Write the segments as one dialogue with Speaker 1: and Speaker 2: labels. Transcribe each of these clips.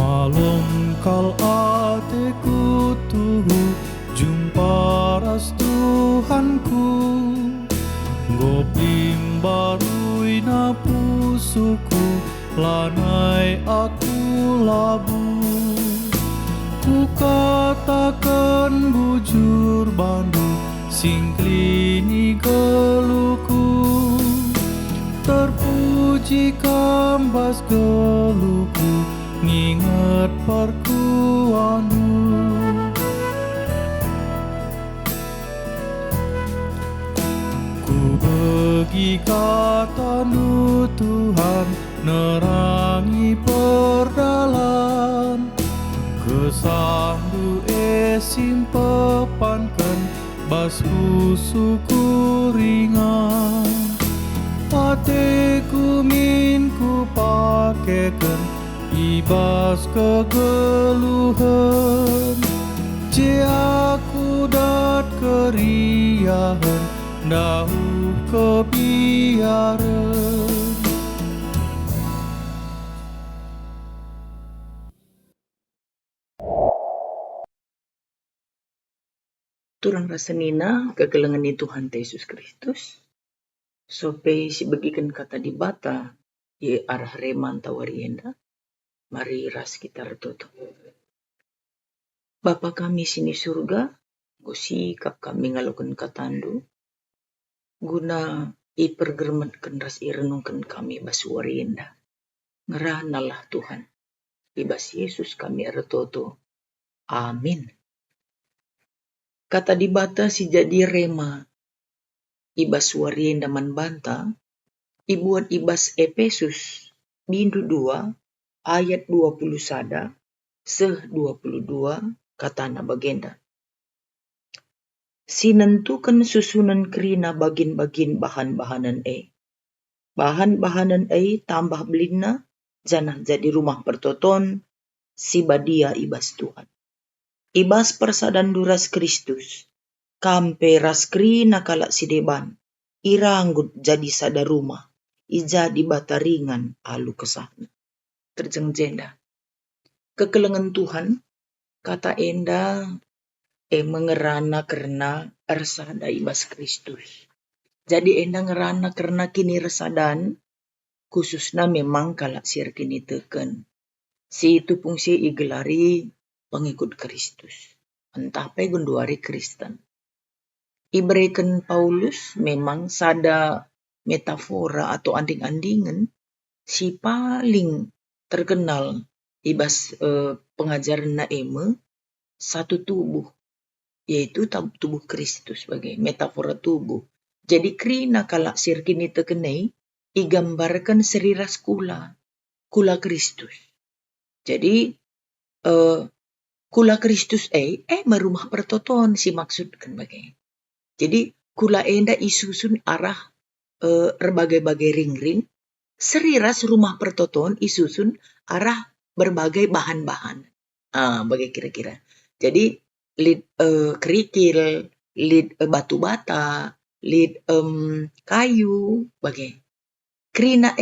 Speaker 1: Malum kal ateku tuhu jumpa ras Tuhanku, gopim barui na pusuku lanai aku labu. Ku katakan bujur bandu singklini geluku, terpuji kambas geluku nginget perkuanu. Ku begi katanu Tuhan nerangi perdalan, kesandu esim pepankan basku suku ringan. Pateku minku pakeken ibas kegeluhan, je aku dat keriahan dahu kebiaran.
Speaker 2: Turang rasanina kegelengan ni Tuhan Yesus Kristus. Sope si bagikan kata di bata ye arah reman tawarienda. Mari ras kita retoto. Bapa kami sini surga, gosikap kami ngalakan katandu, guna ipergermetkan ras irenungkan kami basuarienda. Ngeranalah Tuhan. Ibas Yesus kami retoto. Amin. Kata di bata si jadi rema. Ibas warienda man banta, ibuat ibas Efesus bindu 2 ayat 21 22 katana bagenda. Sinentukan susunan kerina bagin-bagin bahan-bahanan bahan-bahanan tambah belina janah jadi rumah pertoton si badia ibas Tuhan. Ibas persadan duras Kristus, kampe ras kerina kalak si deban, iranggut jadi sada rumah, ijadi bataringan alu kesahna. Terjengjenda. Kekelengan Tuhan, kata enda mengerana karena ersada ibas Kristus. Jadi enda ngerana karena kini resadan, khususnya memang kalak sir kini teken. Si itu fungsi igelari pengikut Kristus. Entah pe gunduari Kristen. Iberikan Paulus memang sada metafora atau anding-andingan si paling terkenal ibas pengajaran naeme satu tubuh, yaitu tubuh Kristus sebagai metafora tubuh. Jadi krina kalak sir kini tekenai igambarkan seriras kula Kristus. Jadi kula Kristus merumah pertoton si maksudkan bagai. Jadi kula enda isusun arah berbagai-bagai ring-ring, seriras rumah pertoton isusun arah berbagai bahan-bahan. Bagai kira-kira. Jadi lid kerikil, lid batu bata, lid kayu, bagai. Krina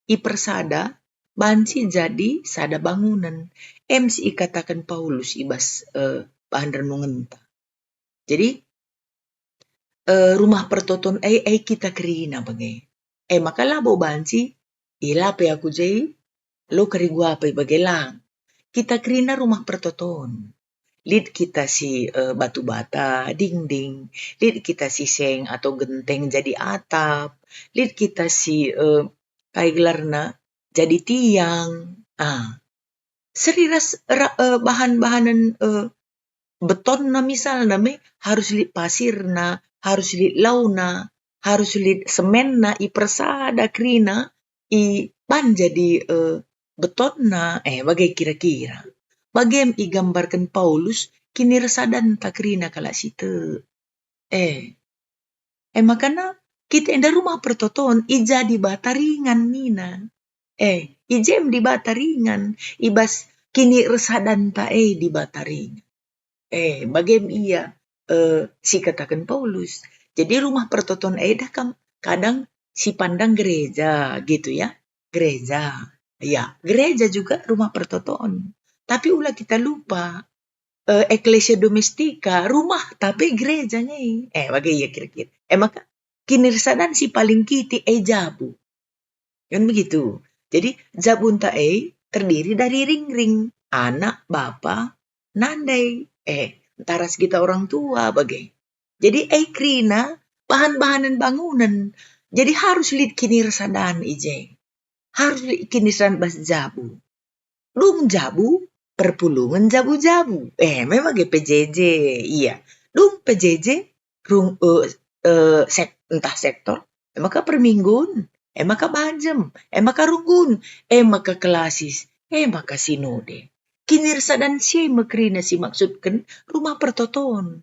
Speaker 2: ipersada bansi jadi sada bangunan. MC katakan Paulus ibas bahan renungan. Jadi rumah pertoton kita kerina bagai. Makalah bo bansi ila pe aku jai lo kerigua pe bagelang. Kita kerina rumah pertoton. Lid kita si batu bata, dinding. Lid kita si seng atau genteng jadi atap. Lid kita si kaigelarna jadi tiang. Seriras bahan-bahanan beton na misal harus lid pasir na, harus lid launa, harus lid semen na ipersada krina ban jadi beton na bagai kira-kira. Bagem igambarkan Paulus kini resadan takrina kala situ. Makana kita enda rumah pertoton ijadi bataringan nina. Ijem di bataringan ibas kini resadan ta di bataringan. Bagem iya si katakan Paulus. Jadi rumah pertoton dah kadang si pandang gereja gitu ya. Gereja. Ya, gereja juga rumah pertoton. Tapi ulah kita lupa, eklesia domestika, rumah tapi gerejanya. Bagai ya kira-kira. Maka kinirsadan si paling kiti jabu. Kan begitu. Jadi jabunta terdiri dari ring-ring. Anak, bapa, nandai. Antara kita orang tua bagai. Jadi krina bahan-bahanan bangunan. Jadi harus lihat kinirsadan ije. Harus lihat kinirsadan bas jabu. Dung jabu, perpulungan jabu-jabu. Memang PJJ, iya. Dung PJJ, entah sektor, maka perminggun, maka bajem, maka runggun, maka kelasis, maka sinode. Kinirsa dan si makrina si maksudkan rumah pertoton.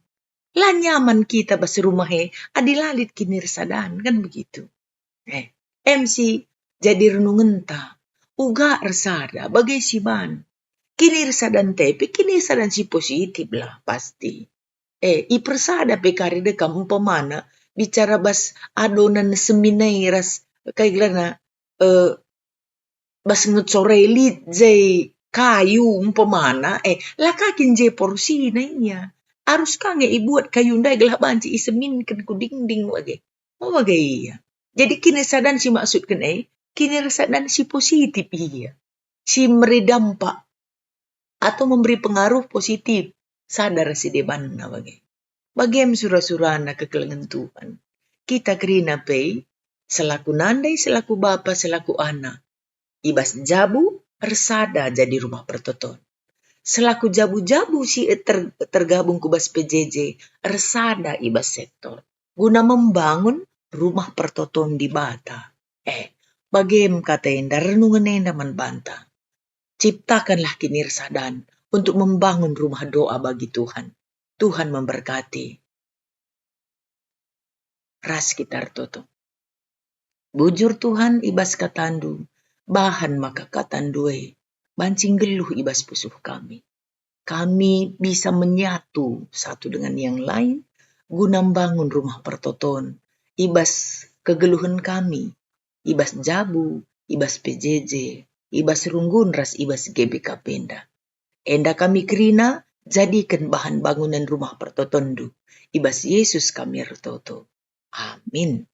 Speaker 2: Lah nyaman kita bas rumah adilalit kinirsa dan, kan begitu. MC jadi renungan ta. Uga resada bagai si ban. Kinirsa dan tepi, kinirsa dan si positif lah pasti. Ipersada pekari de kamu pemana bicara bas adonan seminai ras kayak gimana bas ngutsorelit jay kayu umpamana lakakin jay porsi nainya harus kange ibuat kayu ndai gelah banci isemin kan ku ding wage iya. Jadi kinirsa dan si maksudkan kinirsa dan si positif iya. Si memberi dampak atau memberi pengaruh positif. Sadar si deban na bagai. Bagem surah-surah na kekelengan Tuhan. Kita kerina pay, selaku nandai, selaku bapa, selaku anak. Ibas jabu, resada jadi rumah pertoton. Selaku jabu-jabu si tergabung kubas PJJ, resada ibas sektor. Guna membangun rumah pertoton di Bata. Bagem kata yang renungan yang bantah. Ciptakanlah kinirsadan untuk membangun rumah doa bagi Tuhan. Tuhan memberkati. Ras kitar toto. Bujur Tuhan ibas katandu, bahan maka katandue, bancing geluh ibas pusuh kami. Kami bisa menyatu satu dengan yang lain, guna membangun rumah pertoton, ibas kegeluhan kami, ibas jabu, ibas PJJ, ibas runggun ras ibas GBK Penda. Enda kami kerina, jadikan bahan bangunan rumah pertotondu. Ibas Yesus kami retoto. Amin.